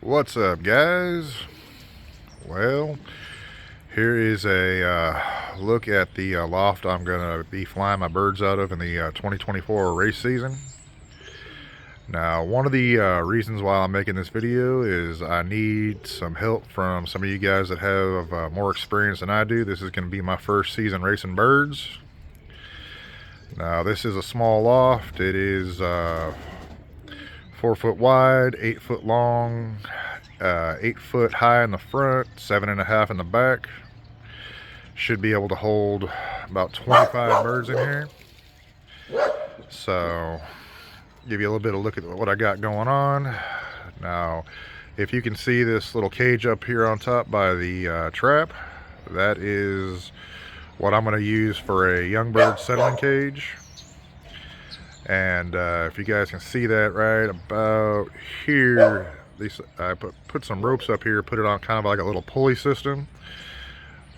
What's up, guys? Well, here is a look at the loft I'm going to be flying my birds out of in the 2024 race season. Now, one of the reasons why I'm making this video is I need some help from some of you guys that have more experience than I do. This is going to be my first season racing birds. Now, this is a small loft. It is 4 foot wide, 8 foot long, 8 foot high in the front, 7.5 in the back. Should be able to hold about 25 birds in here. So, give you a little bit of a look at what I got going on. Now, if you can see this little cage up here on top by the trap, that is what I'm going to use for a young bird settling cage. And if you guys can see that right about here, I put some ropes up here, put it on kind of like a little pulley system.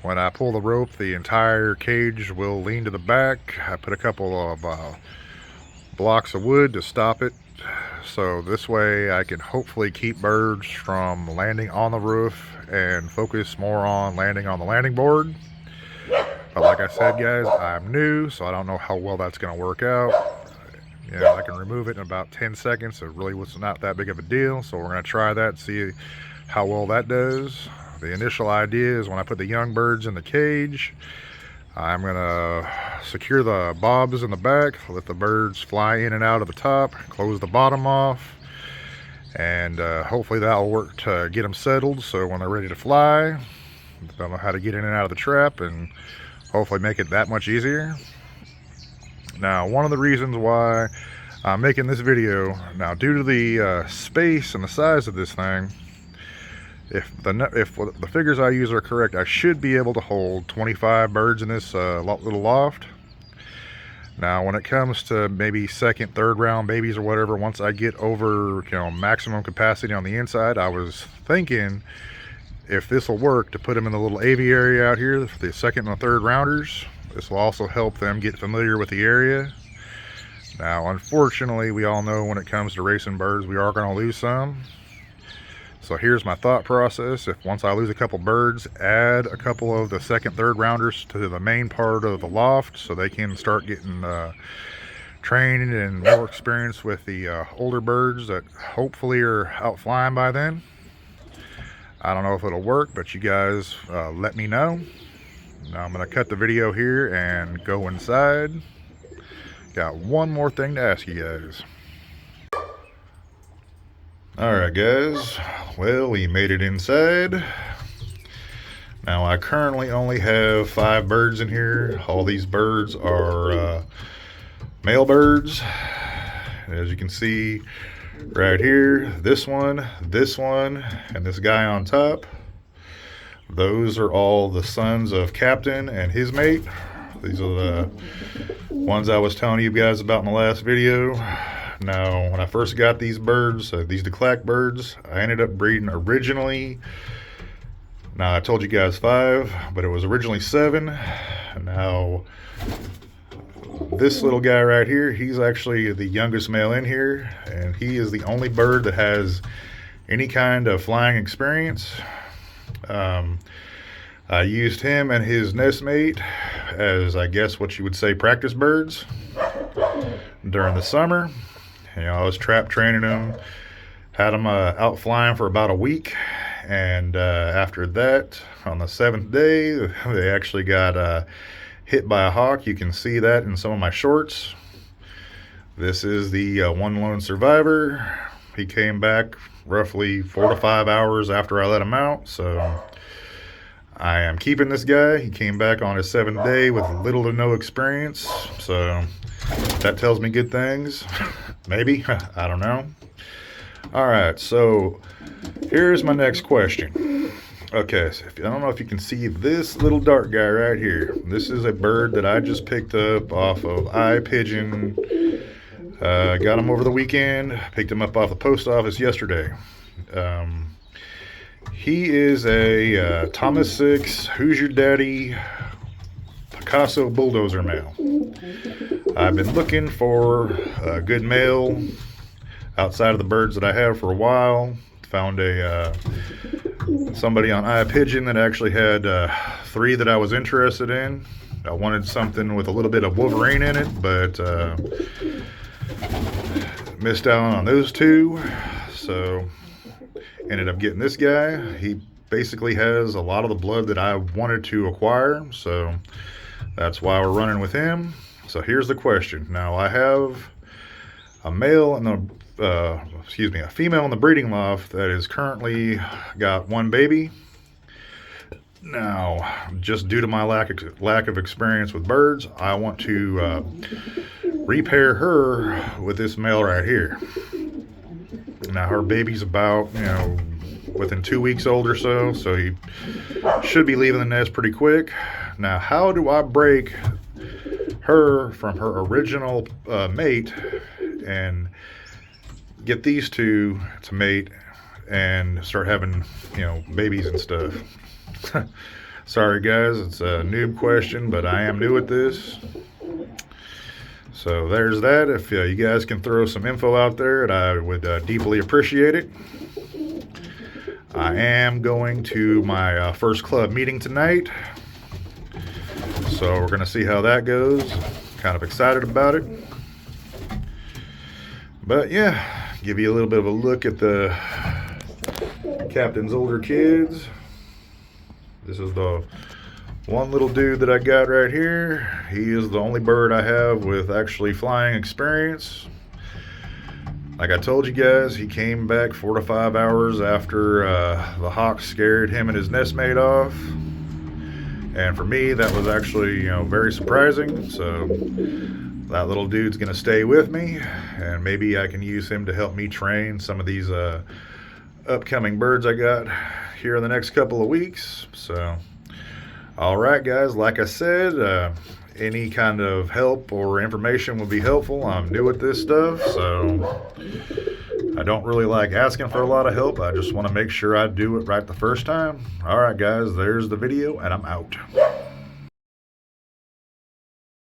When I pull the rope, the entire cage will lean to the back. I put a couple of blocks of wood to stop it, so this way I can hopefully keep birds from landing on the roof and focus more on landing on the landing board. But like I said, guys, I'm new, so I don't know how well that's going to work out. I can remove it in about 10 seconds. It really was not that big of a deal, so we're going to try that, see how well that does. The initial idea is when I put the young birds in the cage, I'm going to secure the bobs in the back, let the birds fly in and out of the top, close the bottom off, and hopefully that will work to get them settled, so when they're ready to fly, they'll know how to get in and out of the trap and hopefully make it that much easier. Now, one of the reasons why I'm making this video, now due to the space and the size of this thing, if the figures I use are correct, I should be able to hold 25 birds in this little loft. Now, when it comes to maybe second, third round babies or whatever, once I get over maximum capacity on the inside, I was thinking if this will work to put them in the little aviary out here for the second and the third rounders. This will also help them get familiar with the area. Now, unfortunately, we all know when it comes to racing birds, we are going to lose some. So here's my thought process. If once I lose a couple birds, add a couple of the second, third rounders to the main part of the loft so they can start getting trained and more experience with the older birds that hopefully are out flying by then. I don't know if it'll work, but you guys let me know. Now I'm going to cut the video here and go inside. Got one more thing to ask you guys. Alright guys, well, we made it inside. Now I currently only have 5 birds in here. All these birds are male birds. As you can see right here, this one, and this guy on top. Those are all the sons of Captain and his mate. These are the ones I was telling you guys about in the last video. Now, when I first got these birds, these DeClack birds, I ended up breeding originally, now I told you guys 5, but it was originally 7. Now, this little guy right here, he's actually the youngest male in here, and he is the only bird that has any kind of flying experience. I used him and his nestmate as, I guess what you would say, practice birds during the summer. I was trap training them, had them out flying for about a week, and after that, on the 7th day, they actually got hit by a hawk. You can see that in some of my shorts. This is the one lone survivor. He came back roughly 4 to 5 hours after I let him out, so I am keeping this guy. He came back on his 7th day with little to no experience, so that tells me good things. Maybe, I don't know. Alright, so here's my next question. Okay, so I don't know if you can see this little dark guy right here. This is a bird that I just picked up off of iPigeon. Got him over the weekend, picked him up off the post office yesterday. He is a Thomas 6, Who's Your Daddy, Picasso bulldozer male. I've been looking for a good male outside of the birds that I have for a while. Found somebody on iPigeon that actually had 3 that I was interested in. I wanted something with a little bit of Wolverine in it, but missed out on those 2. So ended up getting this guy. He basically has a lot of the blood that I wanted to acquire, so that's why we're running with him. So here's the question. Now I have a male in the a female in the breeding loft that is currently got 1 baby. Now, just due to my lack of experience with birds, I want to repair her with this male right here. Now her baby's about, within 2 weeks old or so he should be leaving the nest pretty quick. Now, how do I break her from her original mate and get these 2 to mate and start having, babies and stuff? Sorry guys, it's a noob question, but I am new at this. So there's that. If you guys can throw some info out there, I would deeply appreciate it. I am going to my first club meeting tonight, so we're going to see how that goes. Kind of excited about it. But yeah, give you a little bit of a look at the captain's older kids. This is the one little dude that I got right here. He is the only bird I have with actually flying experience. Like I told you guys, he came back 4 to 5 hours after the hawk scared him and his nestmate off. And for me, that was actually, very surprising. So that little dude's gonna stay with me, and maybe I can use him to help me train some of these upcoming birds I got here in the next couple of weeks. So all right guys, like I said, any kind of help or information would be helpful. I'm new at this stuff, so I don't really like asking for a lot of help. I just want to make sure I do it right the first time. All right guys, there's the video, and I'm out.